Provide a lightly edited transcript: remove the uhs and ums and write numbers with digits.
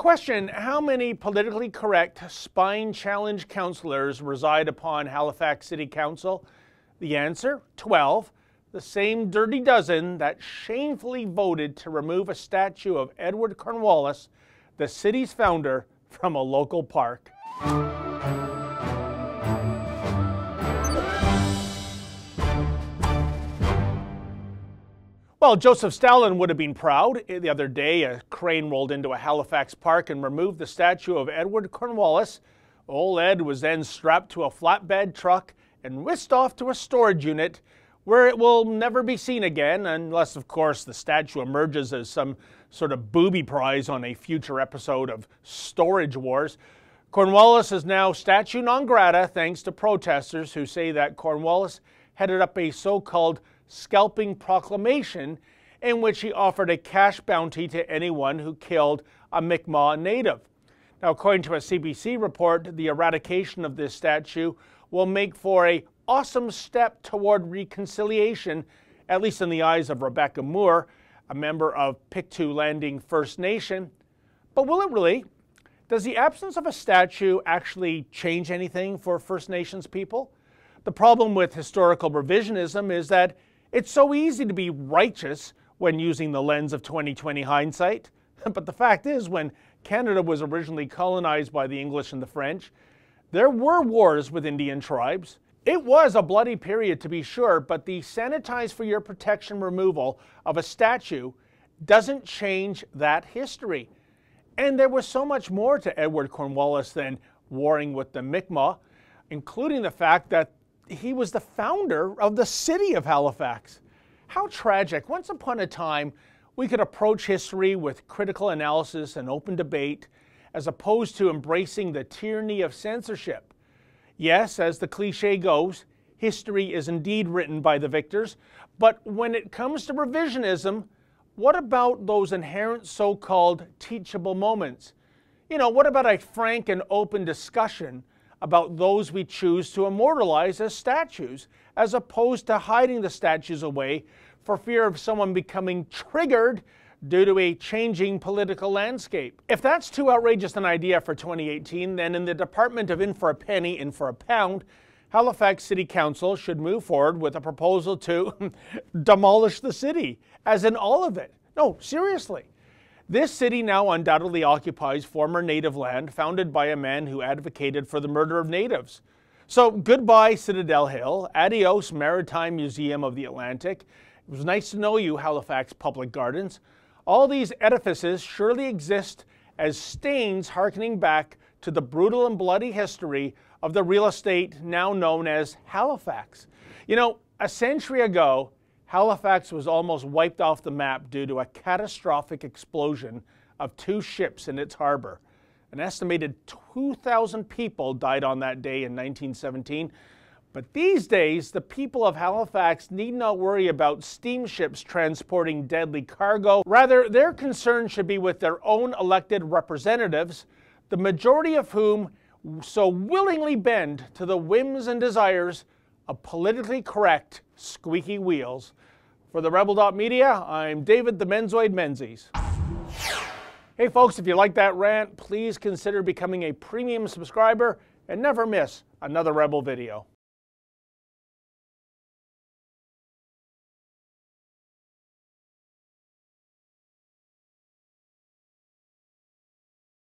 Question: how many politically correct, spine-challenged councillors reside upon Halifax City Council? The answer: 12. The same dirty dozen that shamefully voted to remove a statue of Edward Cornwallis, the city's founder, from a local park. Well, Joseph Stalin would have been proud. The other day, a crane rolled into a Halifax park and removed the statue of Edward Cornwallis. Old Ed was then strapped to a flatbed truck and whisked off to a storage unit where it will never be seen again, unless, of course, the statue emerges as some sort of booby prize on a future episode of Storage Wars. Cornwallis is now statue non grata thanks to protesters who say that Cornwallis headed up a so-called scalping proclamation in which he offered a cash bounty to anyone who killed a Mi'kmaq native. Now, according to a CBC report, the eradication of this statue will make for an awesome step toward reconciliation, at least in the eyes of Rebecca Moore, a member of Pictou Landing First Nation. But will it really? Does the absence of a statue actually change anything for First Nations people? The problem with historical revisionism is that it's so easy to be righteous when using the lens of 2020 hindsight. But the fact is, when Canada was originally colonized by the English and the French, there were wars with Indian tribes. It was a bloody period, to be sure, but the sanitize for your protection removal of a statue doesn't change that history. And there was so much more to Edward Cornwallis than warring with the Mi'kmaq, including the fact that he was the founder of the city of Halifax. How tragic. Once upon a time, we could approach history with critical analysis and open debate, as opposed to embracing the tyranny of censorship. Yes, as the cliche goes, history is indeed written by the victors, but when it comes to revisionism, what about those inherent so-called teachable moments? You know, what about a frank and open discussion about those we choose to immortalize as statues, as opposed to hiding the statues away for fear of someone becoming triggered due to a changing political landscape? If that's too outrageous an idea for 2018, then in the Department of In for a Penny, In for a Pound, Halifax City Council should move forward with a proposal to demolish the city, as in all of it. No, seriously. This city now undoubtedly occupies former native land founded by a man who advocated for the murder of natives. So goodbye Citadel Hill, adios Maritime Museum of the Atlantic. It was nice to know you, Halifax Public Gardens. All these edifices surely exist as stains harkening back to the brutal and bloody history of the real estate now known as Halifax. You know, a century ago, Halifax was almost wiped off the map due to a catastrophic explosion of 2 ships in its harbor. An estimated 2,000 people died on that day in 1917. But these days, the people of Halifax need not worry about steamships transporting deadly cargo. Rather, their concern should be with their own elected representatives, the majority of whom so willingly bend to the whims and desires of politically correct squeaky wheels. For the Rebel.media, I'm David the Menzoid Menzies. Hey folks, if you like that rant, please consider becoming a premium subscriber and never miss another Rebel video.